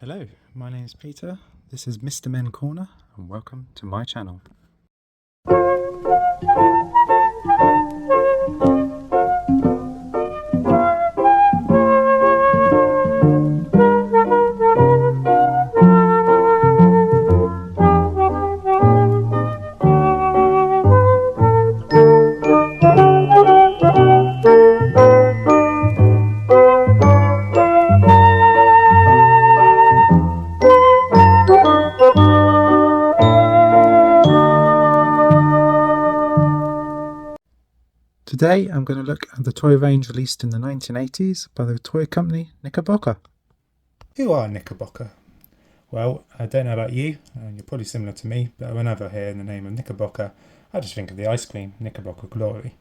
Hello, my name is Peter, this is Mr. Men Corner and welcome to my channel. Today I'm going to look at the toy range released in the 1980s by the toy company Knickerbocker. Who are Knickerbocker? Well, I don't know about you, you're probably similar to me, but whenever I hear the name of Knickerbocker, I just think of the ice cream, Knickerbocker Glory.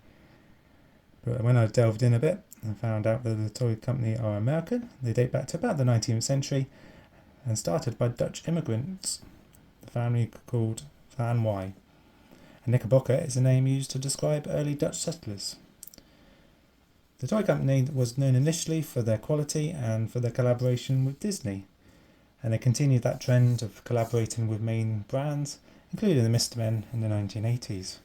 But when I delved in a bit and found out that the toy company are American, they date back to about the 19th century and started by Dutch immigrants, the family called Van Y. And Knickerbocker is a name used to describe early Dutch settlers. The toy company was known initially for their quality and for their collaboration with Disney, and they continued that trend of collaborating with main brands, including the Mr. Men in the 1980s.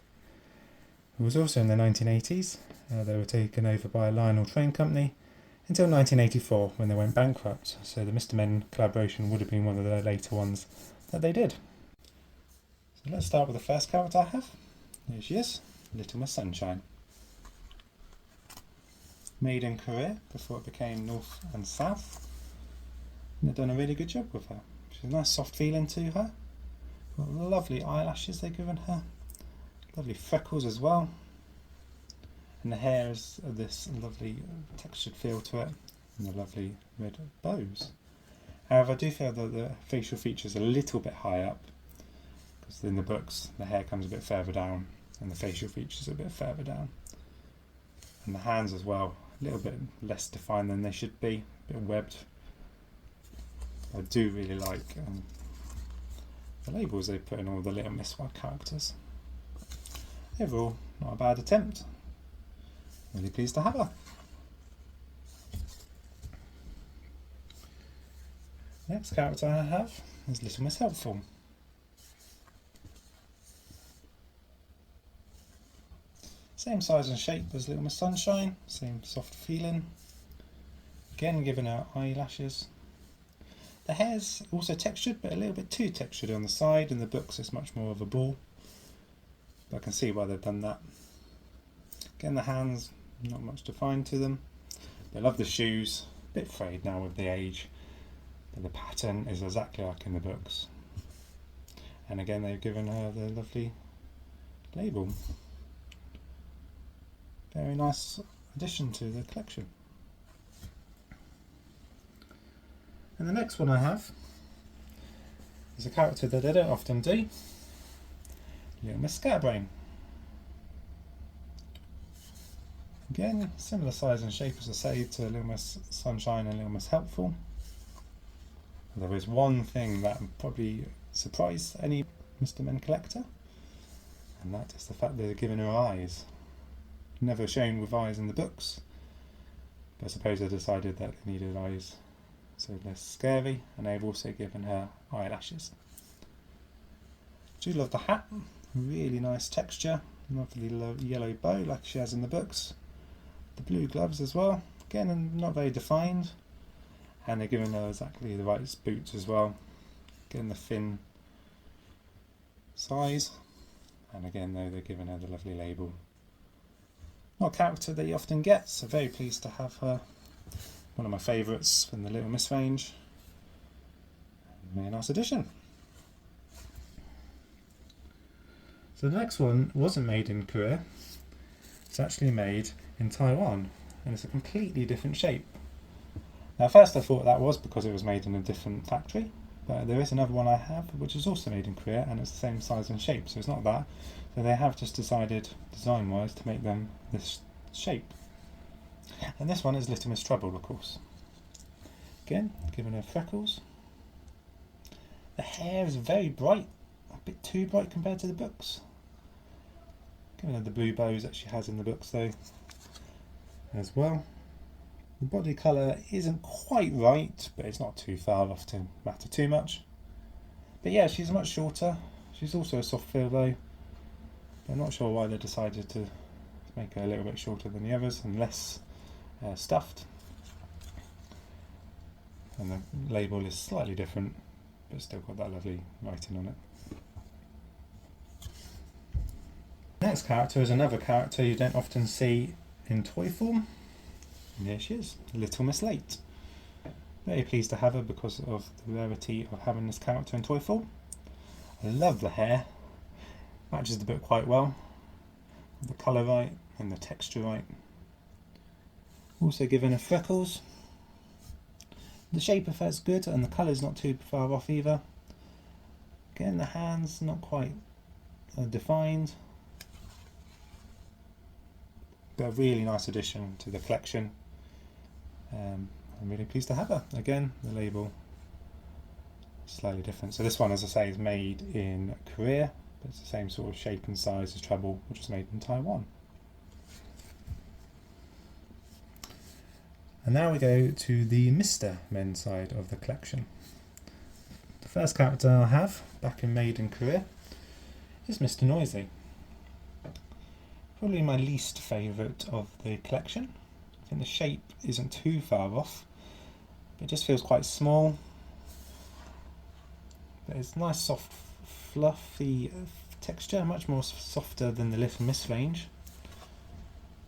It was also in the 1980s they were taken over by Lionel Train Company until 1984 when they went bankrupt, so the Mr. Men collaboration would have been one of the later ones that they did. So let's start with the first character I have. There she is, Little Miss Sunshine. Made in Korea before it became North and South. And they've done a really good job with her. She's a nice soft feeling to her. Got lovely eyelashes they've given her. Lovely freckles as well. And the hair is this lovely textured feel to it. And the lovely red bows. However, I do feel that the facial features are a little bit high up. Because in the books the hair comes a bit further down and the facial features are a bit further down. And the hands as well, a little bit less defined than they should be, a bit webbed. I do really like the labels they put in all the Little Miss Y characters. Overall, not a bad attempt. Really pleased to have her. Next character I have is Little Miss Helpful. Same size and shape as Little Miss Sunshine, same soft feeling. Again given her eyelashes. The hair's also textured, but a little bit too textured on the side. In the books it's much more of a ball, but I can see why they've done that. Again, the hands, not much defined to them. I love the shoes, a bit frayed now with the age, but the pattern is exactly like in the books. And again, they've given her the lovely label. Very nice addition to the collection. And the next one I have is a character that I don't often do, Little Miss Scatterbrain. Again, similar size and shape as I say to Little Miss Sunshine and Little Miss Helpful. There is one thing that probably surprised any Mr. Men collector, and that is the fact that they're giving her eyes. Never shown with eyes in the books, but I suppose they decided that they needed eyes so less scary, and they've also given her eyelashes. Do love the hat, really nice texture, lovely yellow bow like she has in the books. The blue gloves as well, again not very defined, and they're giving her exactly the right boots as well. Again the thin size, and again though they're giving her the lovely label. Not a character that you often get, so very pleased to have her. One of my favourites from the Little Miss range. Very nice addition. So the next one wasn't made in Korea. It's actually made in Taiwan, and it's a completely different shape. Now at first I thought that was because it was made in a different factory, but there is another one I have which is also made in Korea and it's the same size and shape, so it's not that. So they have just decided, design-wise, to make them this shape. And this one is Little Miss Trouble, of course. Again, given her freckles. The hair is very bright, a bit too bright compared to the books. Given her the blue bows that she has in the books though, as well. The body colour isn't quite right, but it's not too far off to matter too much. But yeah, she's much shorter. She's also a soft fill though. I'm not sure why they decided to make her a little bit shorter than the others and less stuffed. And the label is slightly different, but still got that lovely writing on it. Next character is another character you don't often see in toy form. And here she is, Little Miss Late. Very pleased to have her because of the rarity of having this character in toy form. I love the hair, matches the book quite well. The colour right and the texture right. Also given her freckles. The shape of her is good and the colour is not too far off either. Again, the hands not quite defined. But a really nice addition to the collection. I'm really pleased to have her. Again, the label slightly different. So this one, as I say, is made in Korea, but it's the same sort of shape and size as Trouble, which was made in Taiwan. And now we go to the Mr. Men side of the collection. The first character I have, back in Made in Korea, is Mr. Nosey. Probably my least favourite of the collection. I think the shape isn't too far off, but it just feels quite small. But it's nice, soft, fluffy texture, much more softer than the Little Miss range.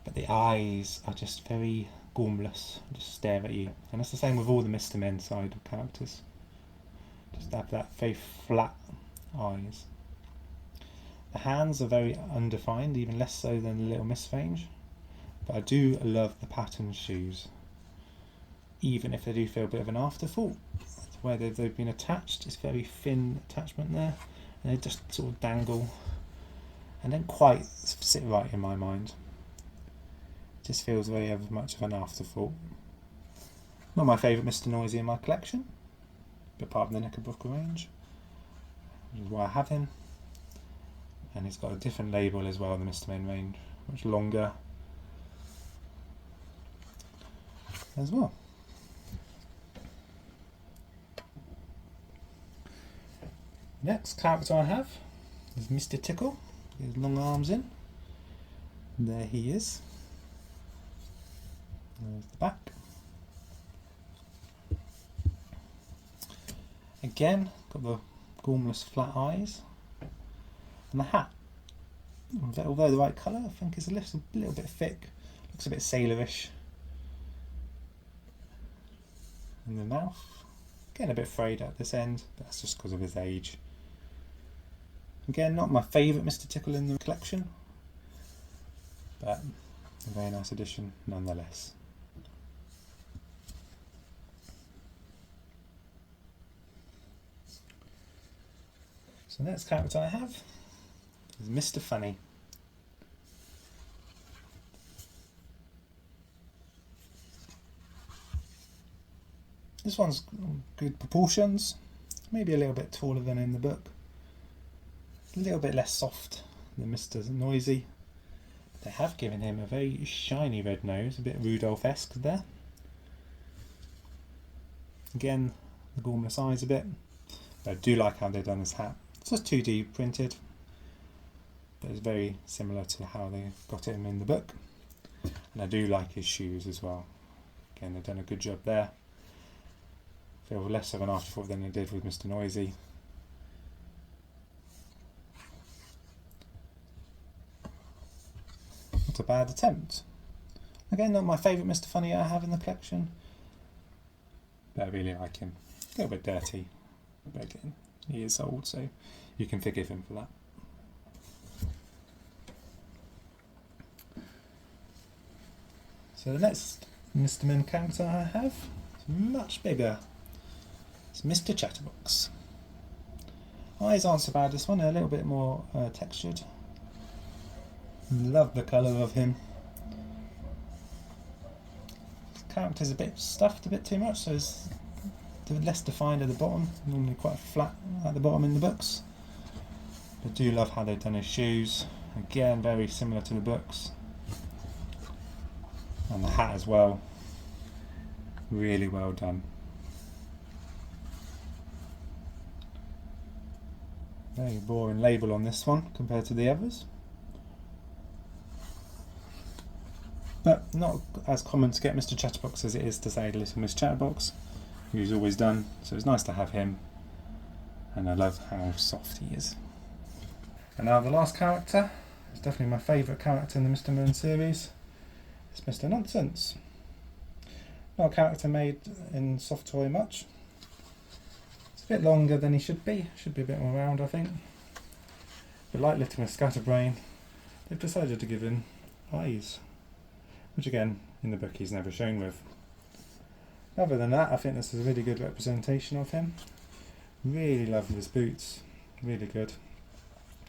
But the eyes are just very gormless, just stare at you. And it's the same with all the Mr. Men side of characters. Just have that very flat eyes. The hands are very undefined, even less so than the Little Miss range. But I do love the pattern shoes, even if they do feel a bit of an afterthought. Where they've been attached, it's very thin attachment there, and they just sort of dangle and don't quite sit right in my mind. It just feels very much of an afterthought. Not my favourite Mr. Nosey in my collection, but part of the Knickerbocker range, which is why I have him. And he's got a different label as well in the Mr. Men range, much longer as well. Next character I have is Mr. Tickle, with his long arms in. And there he is. There's the back. Again, got the gormless flat eyes. And the hat, although the right colour, I think is a little bit thick, looks a bit sailorish. And the mouth, getting a bit frayed at this end, but that's just because of his age. Again, not my favourite Mr. Tickle in the collection, but a very nice addition nonetheless. So the next character I have is Mr. Funny. This one's good proportions, maybe a little bit taller than in the book. A little bit less soft than Mr. Nosey. They have given him a very shiny red nose, a bit Rudolph-esque there. Again, the gormless eyes a bit. But I do like how they've done his hat. It's just 2D printed, but it's very similar to how they got him in the book. And I do like his shoes as well. Again, they've done a good job there. Feel less of an afterthought than they did with Mr. Nosey. Not a bad attempt. Again, not my favourite Mr. Funny I have in the collection, but I really like him. A little bit dirty, but again, he is old, so you can forgive him for that. So the next Mr. Men character I have is much bigger. It's Mr. Chatterbox. Eyes aren't so bad this one, they're a little bit more textured. Love the colour of him. His character's a bit stuffed a bit too much, so it's less defined at the bottom, normally quite flat at the bottom in the books. I do love how they've done his shoes, again very similar to the books. And the hat as well. Really well done. Very boring label on this one compared to the others. But not as common to get Mr. Chatterbox as it is to say Little Miss Chatterbox, who's always done, so it's nice to have him, and I love how soft he is. And now the last character is definitely my favourite character in the Mr. Moon series. It's Mr. Nonsense. Not a character made in soft toy much. It's a bit longer than he should be a bit more round, I think. But like Little Miss Scatterbrain, they've decided to give him eyes, which again, in the book he's never shown with. Other than that, I think this is a really good representation of him. Really love his boots, really good.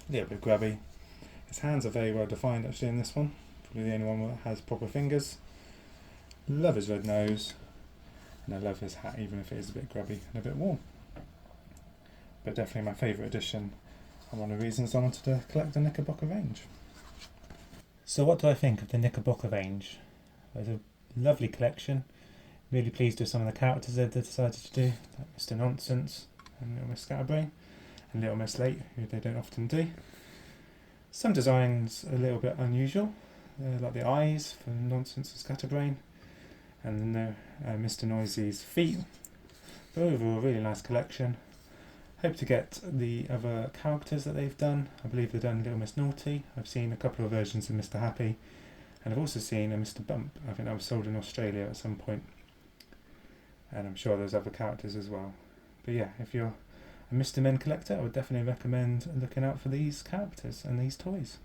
A little bit grubby. His hands are very well defined actually in this one, probably the only one that has proper fingers. Love his red nose, and I love his hat even if it is a bit grubby and a bit warm. But definitely my favourite edition, and one of the reasons I wanted to collect the Knickerbocker range. So what do I think of the Knickerbocker range? It's a lovely collection. Really pleased with some of the characters they've decided to do, like Mr. Nonsense and Little Miss Scatterbrain and Little Miss Late, who they don't often do. Some designs are a little bit unusual, like the eyes for Nonsense and Scatterbrain, and then Mr. Nosey's feet. But overall, a really nice collection. Hope to get the other characters that they've done. I believe they've done Little Miss Naughty. I've seen a couple of versions of Mr. Happy, and I've also seen a Mr. Bump. I think that was sold in Australia at some point, and I'm sure there's other characters as well. But yeah, if you're a Mr. Men collector, I would definitely recommend looking out for these characters and these toys.